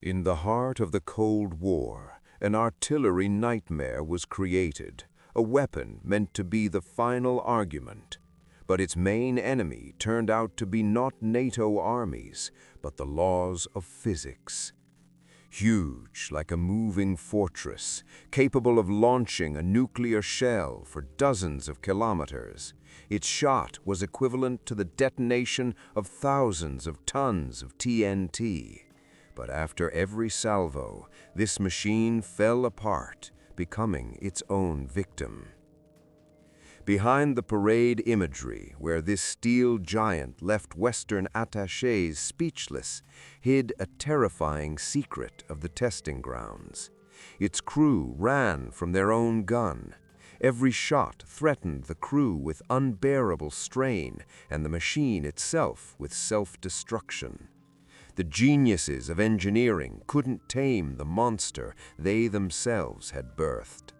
In the heart of the Cold War, an artillery nightmare was created, a weapon meant to be the final argument. But its main enemy turned out to be not NATO armies, but the laws of physics. Huge, like a moving fortress, capable of launching a nuclear shell for dozens of kilometers, its shot was equivalent to the detonation of thousands of tons of TNT. But after every salvo, this machine fell apart, becoming its own victim. Behind the parade imagery, where this steel giant left Western attachés speechless, hid a terrifying secret of the testing grounds. Its crew ran from their own gun. Every shot threatened the crew with unbearable strain, and the machine itself with self-destruction. The geniuses of engineering couldn't tame the monster they themselves had birthed.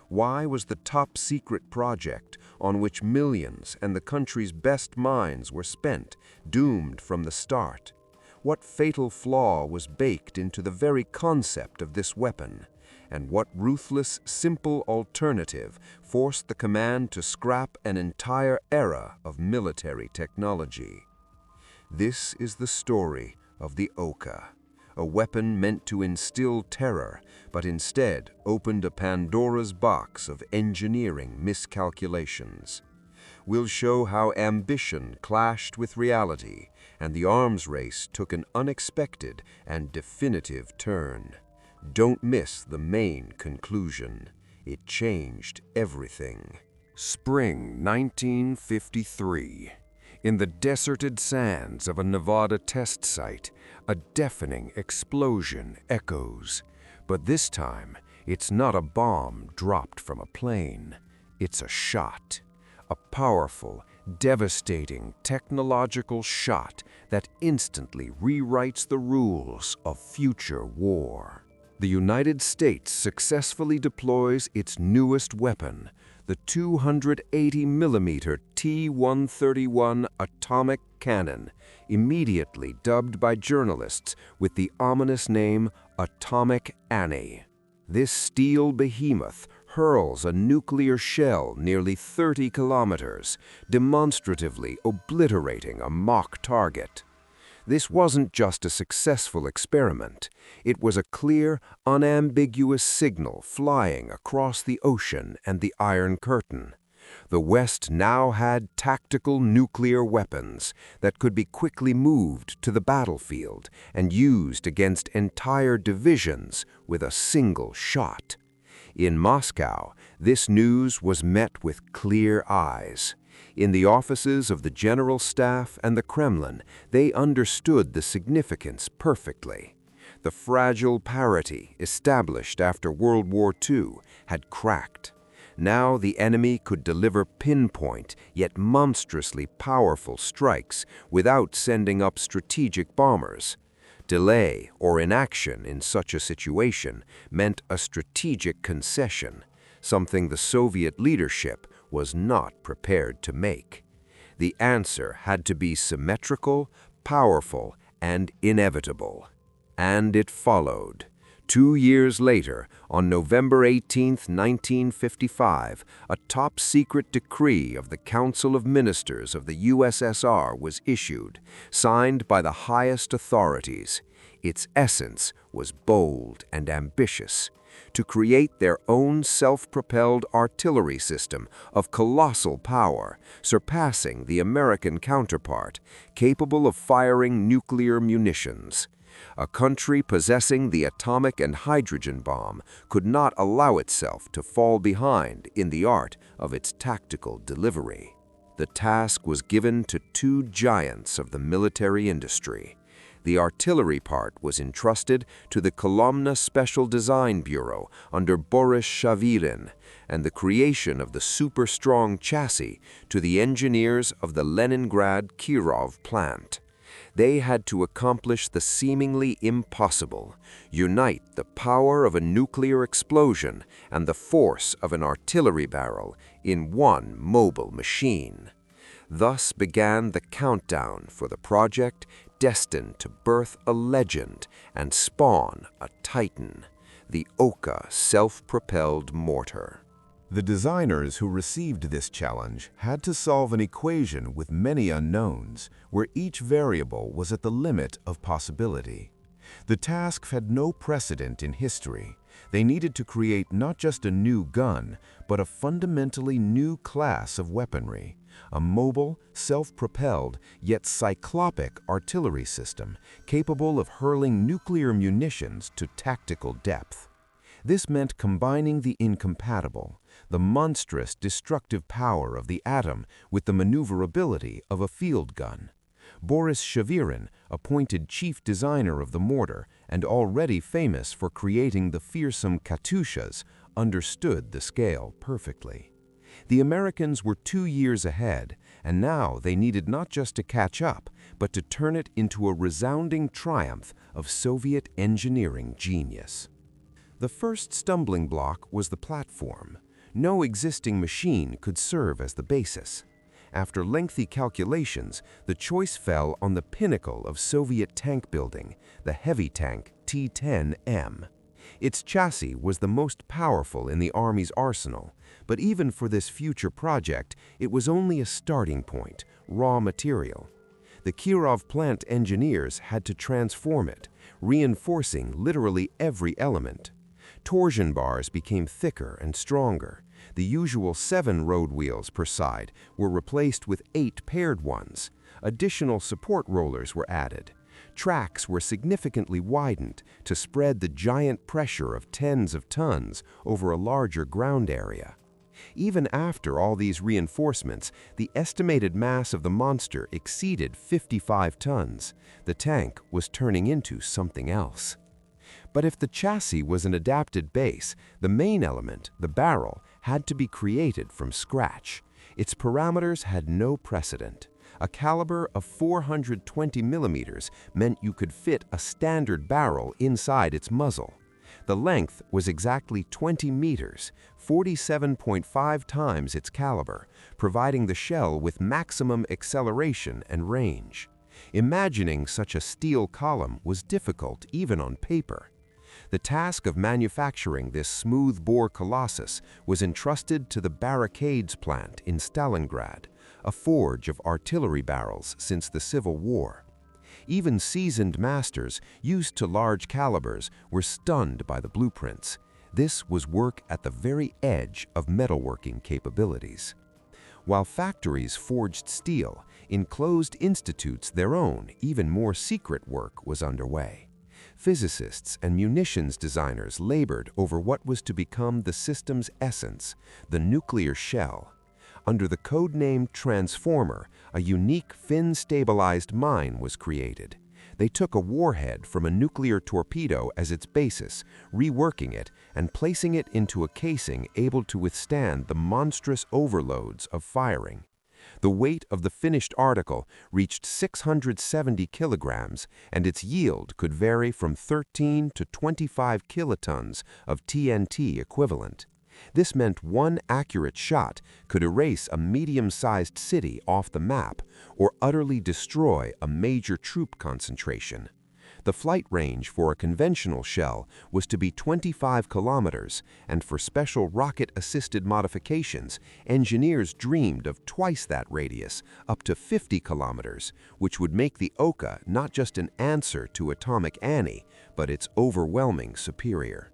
Why was the top-secret project, on which millions and the country's best minds were spent, doomed from the start? What fatal flaw was baked into the very concept of this weapon? And what ruthless, simple alternative forced the command to scrap an entire era of military technology? This is the story of the Oka, a weapon meant to instill terror, but instead opened a Pandora's box of engineering miscalculations. We'll show how ambition clashed with reality, and the arms race took an unexpected and definitive turn. Don't miss the main conclusion. It changed everything. Spring 1953. In the deserted sands of a Nevada test site, a deafening explosion echoes. But this time, it's not a bomb dropped from a plane. It's a shot. A powerful, devastating technological shot that instantly rewrites the rules of future war. The United States successfully deploys its newest weapon, the 280mm T-131 atomic cannon, immediately dubbed by journalists with the ominous name Atomic Annie. This steel behemoth hurls a nuclear shell nearly 30 kilometers, demonstratively obliterating a mock target. This wasn't just a successful experiment. It was a clear, unambiguous signal flying across the ocean and the Iron Curtain. The West now had tactical nuclear weapons that could be quickly moved to the battlefield and used against entire divisions with a single shot. In Moscow, this news was met with clear eyes. In the offices of the General Staff and the Kremlin, they understood the significance perfectly. The fragile parity established after World War II had cracked. Now the enemy could deliver pinpoint yet monstrously powerful strikes without sending up strategic bombers. Delay or inaction in such a situation meant a strategic concession, something the Soviet leadership was not prepared to make. The answer had to be symmetrical, powerful, and inevitable. And it followed. 2 years later, on November 18, 1955, a top-secret decree of the Council of Ministers of the USSR was issued, signed by the highest authorities. Its essence was bold and ambitious: to create their own self-propelled artillery system of colossal power, surpassing the American counterpart, capable of firing nuclear munitions. A country possessing the atomic and hydrogen bomb could not allow itself to fall behind in the art of its tactical delivery. The task was given to two giants of the military industry. The artillery part was entrusted to the Kolomna Special Design Bureau under Boris Shavirin, and the creation of the super-strong chassis to the engineers of the Leningrad Kirov plant. They had to accomplish the seemingly impossible: unite the power of a nuclear explosion and the force of an artillery barrel in one mobile machine. Thus began the countdown for the project destined to birth a legend and spawn a titan, the Oka self-propelled mortar. The designers who received this challenge had to solve an equation with many unknowns, where each variable was at the limit of possibility. The task had no precedent in history. They needed to create not just a new gun, but a fundamentally new class of weaponry, a mobile, self-propelled, yet cyclopic artillery system capable of hurling nuclear munitions to tactical depth. This meant combining the incompatible, the monstrous destructive power of the atom with the maneuverability of a field gun. Boris Shavirin, appointed chief designer of the mortar and already famous for creating the fearsome Katyushas, understood the scale perfectly. The Americans were 2 years ahead, and now they needed not just to catch up, but to turn it into a resounding triumph of Soviet engineering genius. The first stumbling block was the platform. No existing machine could serve as the basis. After lengthy calculations, the choice fell on the pinnacle of Soviet tank building, the heavy tank T-10M. Its chassis was the most powerful in the Army's arsenal, but even for this future project, it was only a starting point, raw material. The Kirov plant engineers had to transform it, reinforcing literally every element. Torsion bars became thicker and stronger. The usual 7 road wheels per side were replaced with 8 paired ones. Additional support rollers were added. Tracks were significantly widened to spread the giant pressure of tens of tons over a larger ground area. Even after all these reinforcements, the estimated mass of the monster exceeded 55 tons. The tank was turning into something else. But if the chassis was an adapted base, the main element, the barrel, had to be created from scratch. Its parameters had no precedent. A caliber of 420 millimeters meant you could fit a standard barrel inside its muzzle. The length was exactly 20 meters, 47.5 times its caliber, providing the shell with maximum acceleration and range. Imagining such a steel column was difficult even on paper. The task of manufacturing this smooth-bore colossus was entrusted to the Barricades plant in Stalingrad, a forge of artillery barrels since the Civil War. Even seasoned masters, used to large calibers, were stunned by the blueprints. This was work at the very edge of metalworking capabilities. While factories forged steel, enclosed institutes their own, even more secret work was underway. Physicists and munitions designers labored over what was to become the system's essence, the nuclear shell. Under the codename Transformer, a unique fin-stabilized mine was created. They took a warhead from a nuclear torpedo as its basis, reworking it and placing it into a casing able to withstand the monstrous overloads of firing. The weight of the finished article reached 670 kilograms, and its yield could vary from 13 to 25 kilotons of TNT equivalent. This meant one accurate shot could erase a medium-sized city off the map or utterly destroy a major troop concentration. The flight range for a conventional shell was to be 25 kilometers, and for special rocket-assisted modifications, engineers dreamed of twice that radius, up to 50 kilometers, which would make the Oka not just an answer to Atomic Annie, but its overwhelming superior.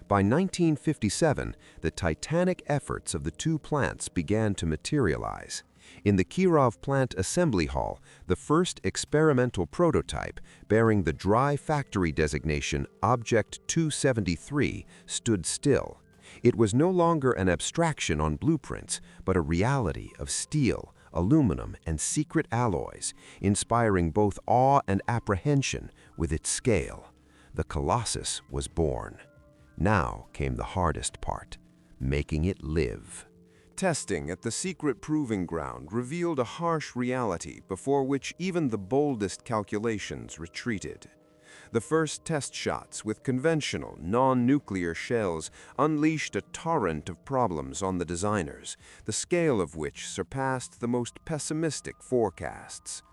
By 1957, the titanic efforts of the two plants began to materialize. In the Kirov plant assembly hall, the first experimental prototype, bearing the dry factory designation Object 273, stood still. It was no longer an abstraction on blueprints, but a reality of steel, aluminum, and secret alloys, inspiring both awe and apprehension with its scale. The Colossus was born. Now came the hardest part, making it live. Testing at the secret proving ground revealed a harsh reality before which even the boldest calculations retreated. The first test shots with conventional, non-nuclear shells unleashed a torrent of problems on the designers, the scale of which surpassed the most pessimistic forecasts.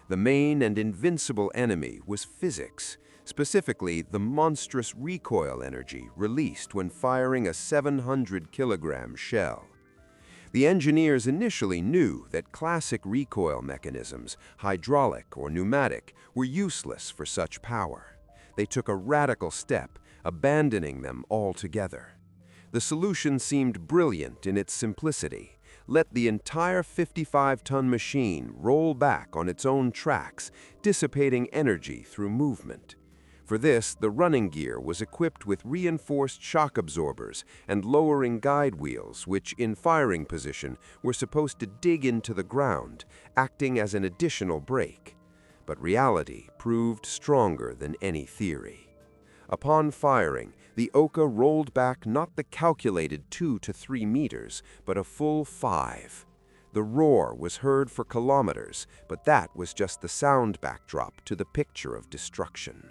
The main and invincible enemy was physics, specifically the monstrous recoil energy released when firing a 700-kilogram shell. The engineers initially knew that classic recoil mechanisms, hydraulic or pneumatic, were useless for such power. They took a radical step, abandoning them altogether. The solution seemed brilliant in its simplicity. Let the entire 55-ton machine roll back on its own tracks, dissipating energy through movement. For this, the running gear was equipped with reinforced shock absorbers and lowering guide wheels, which, in firing position, were supposed to dig into the ground, acting as an additional brake. But reality proved stronger than any theory. Upon firing, the Oka rolled back not the calculated 2 to 3 meters, but a full 5. The roar was heard for kilometers, but that was just the sound backdrop to the picture of destruction.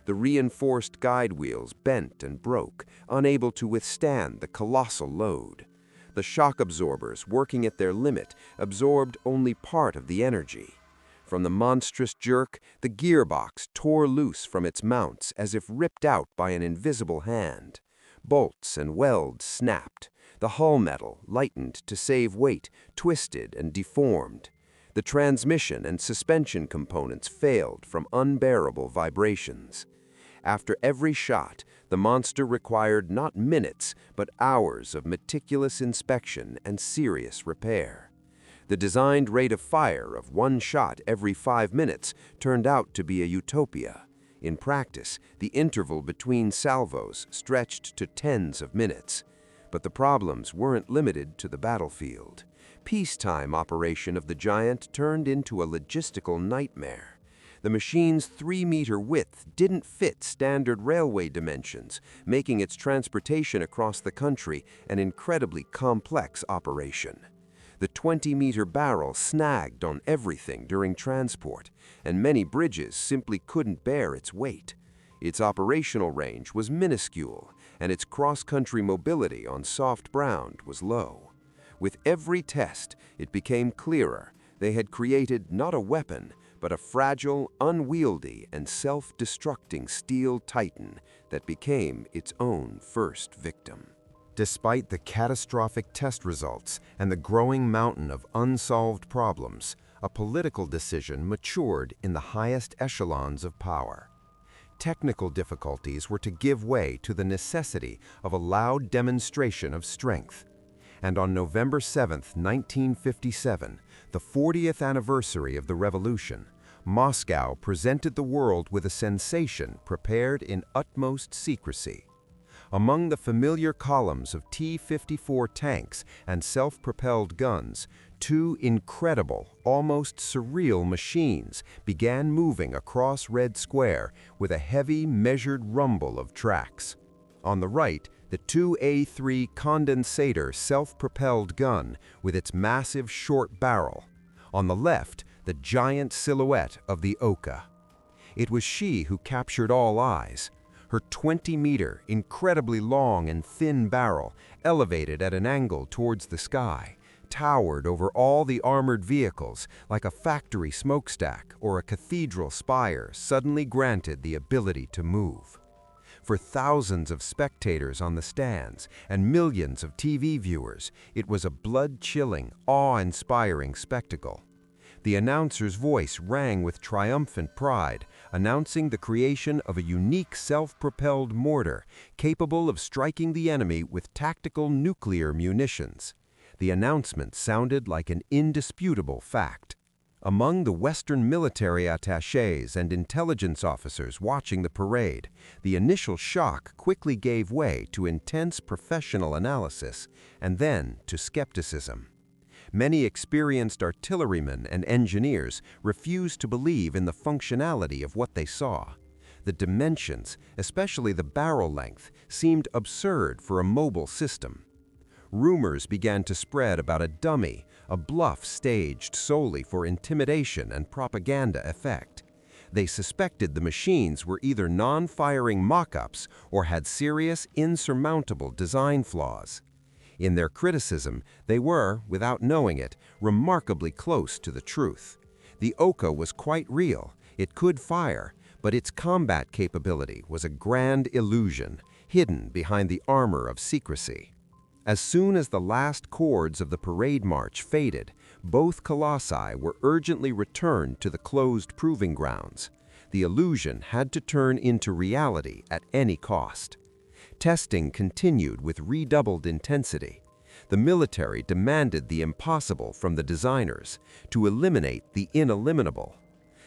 The reinforced guide wheels bent and broke, unable to withstand the colossal load. The shock absorbers, working at their limit, absorbed only part of the energy. From the monstrous jerk, the gearbox tore loose from its mounts as if ripped out by an invisible hand. Bolts and welds snapped. The hull metal, lightened to save weight, twisted and deformed. The transmission and suspension components failed from unbearable vibrations. After every shot, the monster required not minutes, but hours of meticulous inspection and serious repair. The designed rate of fire of 1 shot every 5 minutes turned out to be a utopia. In practice, the interval between salvos stretched to tens of minutes. But the problems weren't limited to the battlefield. Peacetime operation of the giant turned into a logistical nightmare. The machine's 3-meter width didn't fit standard railway dimensions, making its transportation across the country an incredibly complex operation. The 20-meter barrel snagged on everything during transport, and many bridges simply couldn't bear its weight. Its operational range was minuscule, and its cross-country mobility on soft ground was low. With every test, it became clearer they had created not a weapon, but a fragile, unwieldy, and self-destructing steel titan that became its own first victim. Despite the catastrophic test results and the growing mountain of unsolved problems, a political decision matured in the highest echelons of power. Technical difficulties were to give way to the necessity of a loud demonstration of strength. And on November 7, 1957, the 40th anniversary of the revolution, Moscow presented the world with a sensation prepared in utmost secrecy. Among the familiar columns of T-54 tanks and self-propelled guns, 2 incredible, almost surreal machines began moving across Red Square with a heavy, measured rumble of tracks. On the right, the 2A3 condensator self-propelled gun with its massive short barrel. On the left, the giant silhouette of the Oka. It was she who captured all eyes. Her 20-meter, incredibly long and thin barrel, elevated at an angle towards the sky, towered over all the armored vehicles like a factory smokestack or a cathedral spire suddenly granted the ability to move. For thousands of spectators on the stands and millions of TV viewers, it was a blood-chilling, awe-inspiring spectacle. The announcer's voice rang with triumphant pride, announcing the creation of a unique self-propelled mortar capable of striking the enemy with tactical nuclear munitions. The announcement sounded like an indisputable fact. Among the Western military attachés and intelligence officers watching the parade, the initial shock quickly gave way to intense professional analysis and then to skepticism. Many experienced artillerymen and engineers refused to believe in the functionality of what they saw. The dimensions, especially the barrel length, seemed absurd for a mobile system. Rumors began to spread about a dummy, a bluff staged solely for intimidation and propaganda effect. They suspected the machines were either non-firing mock-ups or had serious, insurmountable design flaws. In their criticism, they were, without knowing it, remarkably close to the truth. The Oka was quite real. It could fire, but its combat capability was a grand illusion, hidden behind the armor of secrecy. As soon as the last chords of the parade march faded, both colossi were urgently returned to the closed proving grounds. The illusion had to turn into reality at any cost. Testing continued with redoubled intensity. The military demanded the impossible from the designers, to eliminate the ineliminable.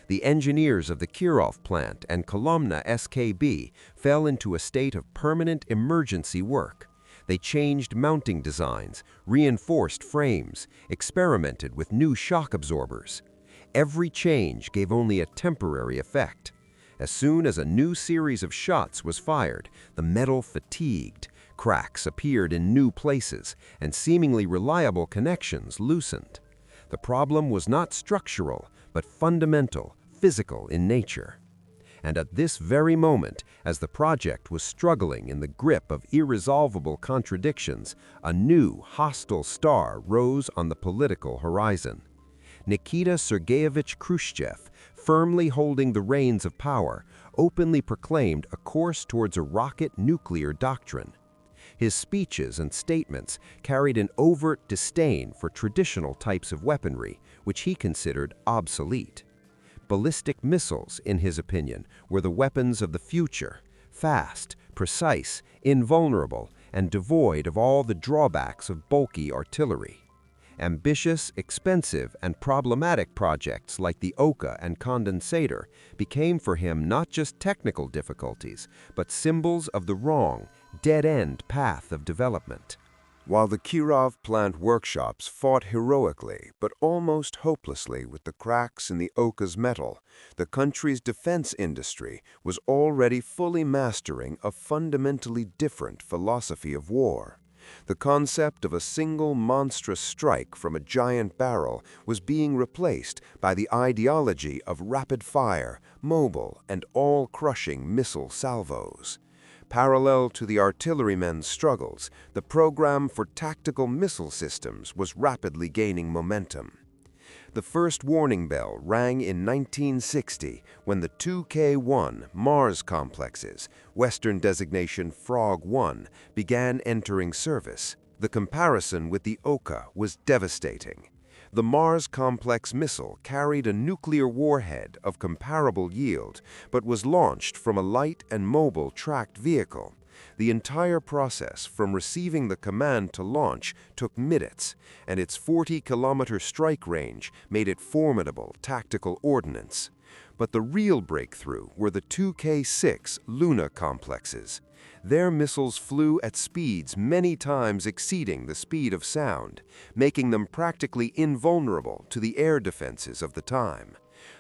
The engineers of the Kirov plant and Kolomna SKB fell into a state of permanent emergency work. They changed mounting designs, reinforced frames, experimented with new shock absorbers. Every change gave only a temporary effect. As soon as a new series of shots was fired, the metal fatigued, cracks appeared in new places, and seemingly reliable connections loosened. The problem was not structural, but fundamental, physical in nature. And at this very moment, as the project was struggling in the grip of irresolvable contradictions, a new, hostile star rose on the political horizon. Nikita Sergeyevich Khrushchev, firmly holding the reins of power, openly proclaimed a course towards a rocket nuclear doctrine. His speeches and statements carried an overt disdain for traditional types of weaponry, which he considered obsolete. Ballistic missiles, in his opinion, were the weapons of the future, fast, precise, invulnerable, and devoid of all the drawbacks of bulky artillery. Ambitious, expensive, and problematic projects like the Oka and condensator became for him not just technical difficulties, but symbols of the wrong, dead-end path of development. While the Kirov plant workshops fought heroically but almost hopelessly with the cracks in the Oka's metal, the country's defense industry was already fully mastering a fundamentally different philosophy of war. The concept of a single monstrous strike from a giant barrel was being replaced by the ideology of rapid-fire, mobile, and all-crushing missile salvos. Parallel to the artillerymen's struggles, the program for tactical missile systems was rapidly gaining momentum. The first warning bell rang in 1960 when the 2K-1 Mars complexes, Western designation Frog-1, began entering service. The comparison with the Oka was devastating. The Mars complex missile carried a nuclear warhead of comparable yield, but was launched from a light and mobile tracked vehicle. The entire process from receiving the command to launch took minutes, and its 40-kilometer strike range made it formidable tactical ordnance. But the real breakthrough were the 2K-6 Luna complexes. Their missiles flew at speeds many times exceeding the speed of sound, making them practically invulnerable to the air defenses of the time.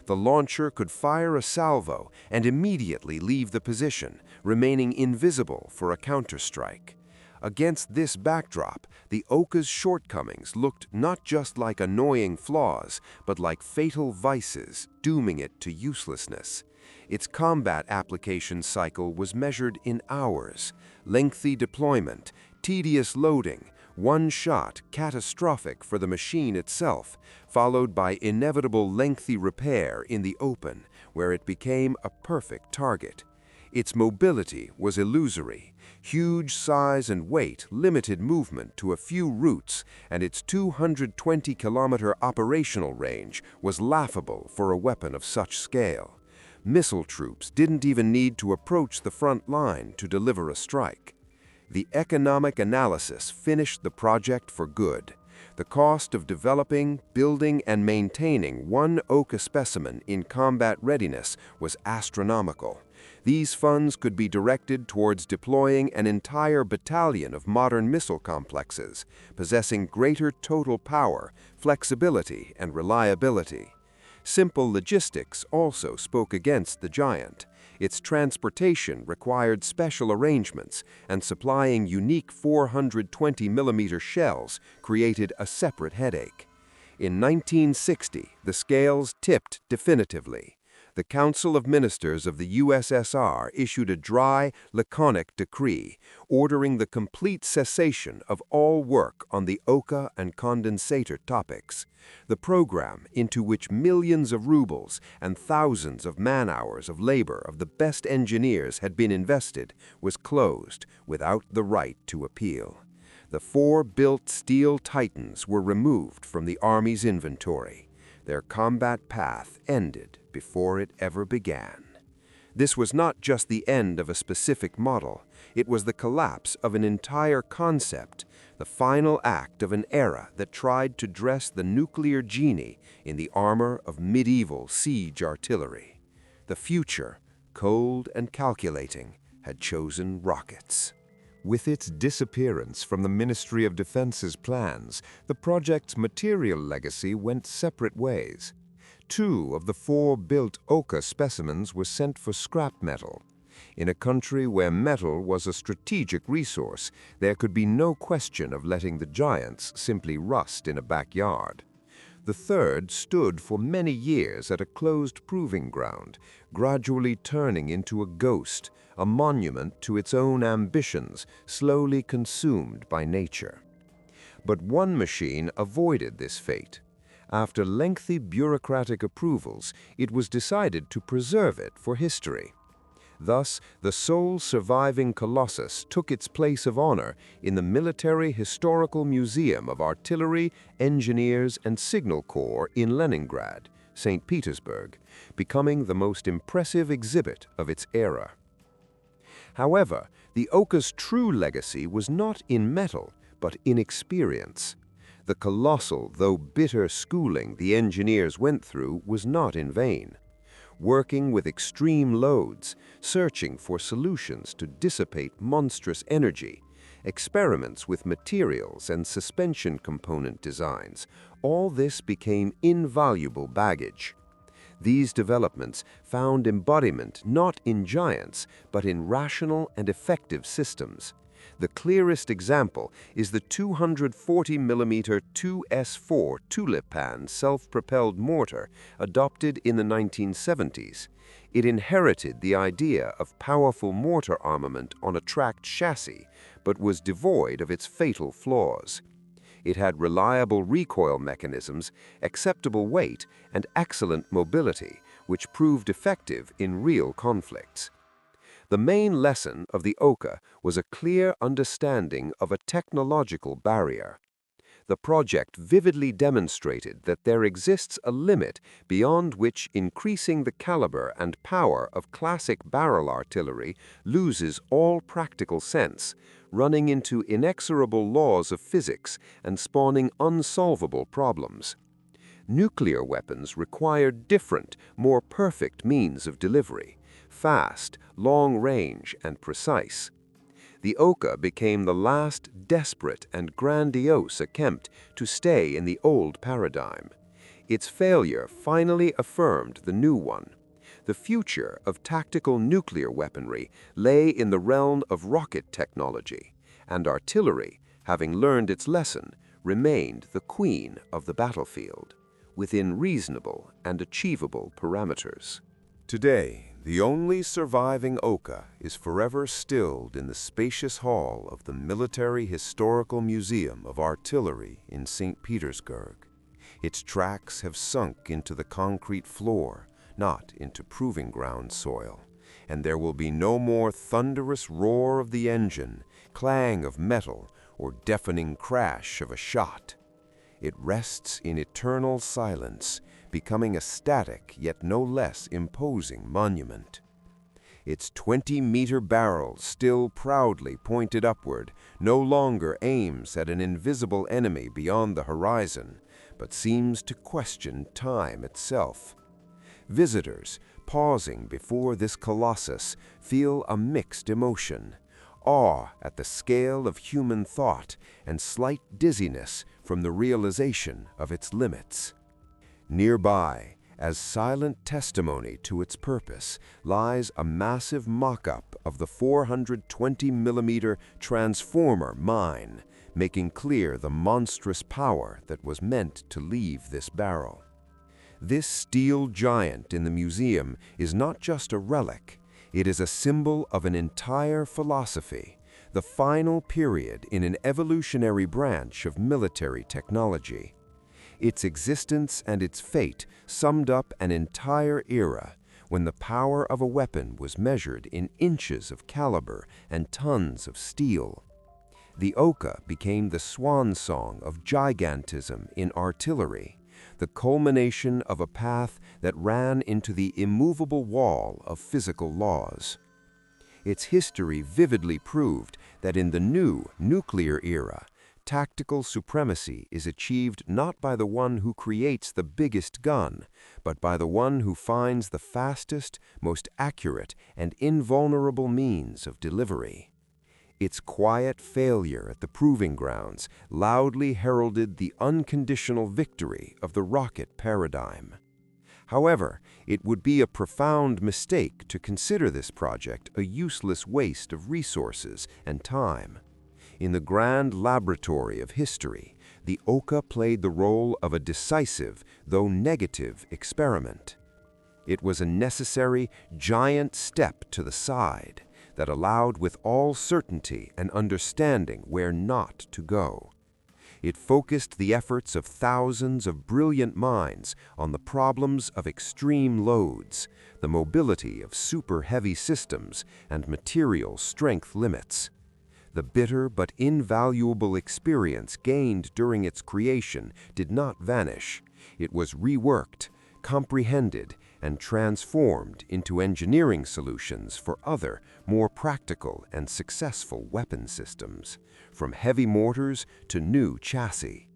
The launcher could fire a salvo and immediately leave the position, remaining invisible for a counterstrike. Against this backdrop, the Oka's shortcomings looked not just like annoying flaws, but like fatal vices, dooming it to uselessness. Its combat application cycle was measured in hours. Lengthy deployment, tedious loading, one shot catastrophic for the machine itself, followed by inevitable lengthy repair in the open, where it became a perfect target. Its mobility was illusory. Huge size and weight limited movement to a few routes, and its 220-kilometer operational range was laughable for a weapon of such scale. Missile troops didn't even need to approach the front line to deliver a strike. The economic analysis finished the project for good. The cost of developing, building, and maintaining one Oka specimen in combat readiness was astronomical. These funds could be directed towards deploying an entire battalion of modern missile complexes, possessing greater total power, flexibility, and reliability. Simple logistics also spoke against the giant. Its transportation required special arrangements, and supplying unique 420mm shells created a separate headache. In 1960, the scales tipped definitively. the Council of Ministers of the USSR issued a dry, laconic decree ordering the complete cessation of all work on the Oka and condensator topics. The program, into which millions of rubles and thousands of man-hours of labor of the best engineers had been invested, was closed without the right to appeal. The 4 built steel Titans were removed from the Army's inventory. Their combat path ended before it ever began. This was not just the end of a specific model, it was the collapse of an entire concept, the final act of an era that tried to dress the nuclear genie in the armor of medieval siege artillery. The future, cold and calculating, had chosen rockets. With its disappearance from the Ministry of Defense's plans, the project's material legacy went separate ways. 2 of the 4 built Oka specimens were sent for scrap metal. In a country where metal was a strategic resource, there could be no question of letting the giants simply rust in a backyard. The 3rd stood for many years at a closed proving ground, gradually turning into a ghost, a monument to its own ambitions, slowly consumed by nature. But one machine avoided this fate. After lengthy bureaucratic approvals, it was decided to preserve it for history. Thus, the sole surviving colossus took its place of honor in the Military Historical Museum of Artillery, Engineers, and Signal Corps in Leningrad, St. Petersburg, becoming the most impressive exhibit of its era. However, the Oka's true legacy was not in metal, but in experience. The colossal, though bitter schooling the engineers went through was not in vain. Working with extreme loads, searching for solutions to dissipate monstrous energy, experiments with materials and suspension component designs, all this became invaluable baggage. These developments found embodiment not in giants, but in rational and effective systems. The clearest example is the 240mm 2S4 Tulipan self-propelled mortar adopted in the 1970s. It inherited the idea of powerful mortar armament on a tracked chassis, but was devoid of its fatal flaws. It had reliable recoil mechanisms, acceptable weight, and excellent mobility, which proved effective in real conflicts. The main lesson of the Oka was a clear understanding of a technological barrier. The project vividly demonstrated that there exists a limit beyond which increasing the caliber and power of classic barrel artillery loses all practical sense, running into inexorable laws of physics and spawning unsolvable problems. Nuclear weapons required different, more perfect means of delivery, fast, long-range, and precise. The Oka became the last desperate and grandiose attempt to stay in the old paradigm. Its failure finally affirmed the new one. The future of tactical nuclear weaponry lay in the realm of rocket technology, and artillery, having learned its lesson, remained the queen of the battlefield, within reasonable and achievable parameters. Today, the only surviving Oka is forever stilled in the spacious hall of the Military Historical Museum of Artillery in St. Petersburg. Its tracks have sunk into the concrete floor, not into proving ground soil, and there will be no more thunderous roar of the engine, clang of metal, or deafening crash of a shot. It rests in eternal silence, becoming a static yet no less imposing monument. Its 20-meter barrel, still proudly pointed upward, no longer aims at an invisible enemy beyond the horizon, but seems to question time itself. Visitors, pausing before this colossus, feel a mixed emotion: awe at the scale of human thought and slight dizziness from the realization of its limits. Nearby, as silent testimony to its purpose, lies a massive mock-up of the 420mm transformer mine, making clear the monstrous power that was meant to leave this barrel. This steel giant in the museum is not just a relic, it is a symbol of an entire philosophy, the final period in an evolutionary branch of military technology. Its existence and its fate summed up an entire era when the power of a weapon was measured in inches of caliber and tons of steel. The Oka became the swan song of gigantism in artillery, the culmination of a path that ran into the immovable wall of physical laws. Its history vividly proved that in the new nuclear era, tactical supremacy is achieved not by the one who creates the biggest gun, but by the one who finds the fastest, most accurate, and invulnerable means of delivery. Its quiet failure at the proving grounds loudly heralded the unconditional victory of the rocket paradigm. However, it would be a profound mistake to consider this project a useless waste of resources and time. In the grand laboratory of history, the Oka played the role of a decisive, though negative, experiment. It was a necessary, giant step to the side that allowed with all certainty and understanding where not to go. It focused the efforts of thousands of brilliant minds on the problems of extreme loads, the mobility of super-heavy systems, and material strength limits. The bitter but invaluable experience gained during its creation did not vanish. It was reworked, comprehended, and transformed into engineering solutions for other, more practical and successful weapon systems, from heavy mortars to new chassis.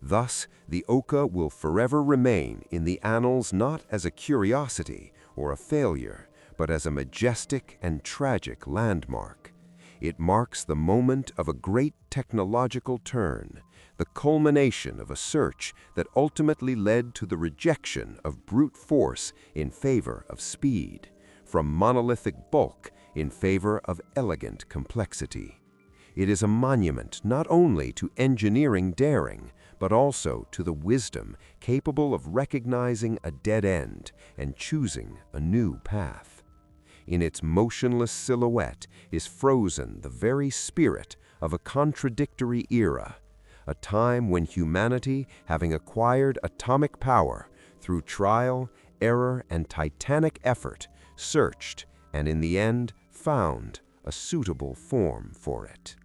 Thus, the Oka will forever remain in the annals not as a curiosity or a failure, but as a majestic and tragic landmark. It marks the moment of a great technological turn, the culmination of a search that ultimately led to the rejection of brute force in favor of speed, from monolithic bulk in favor of elegant complexity. It is a monument not only to engineering daring, but also to the wisdom capable of recognizing a dead end and choosing a new path. In its motionless silhouette is frozen the very spirit of a contradictory era, a time when humanity, having acquired atomic power through trial, error, and titanic effort, searched and in the end found a suitable form for it.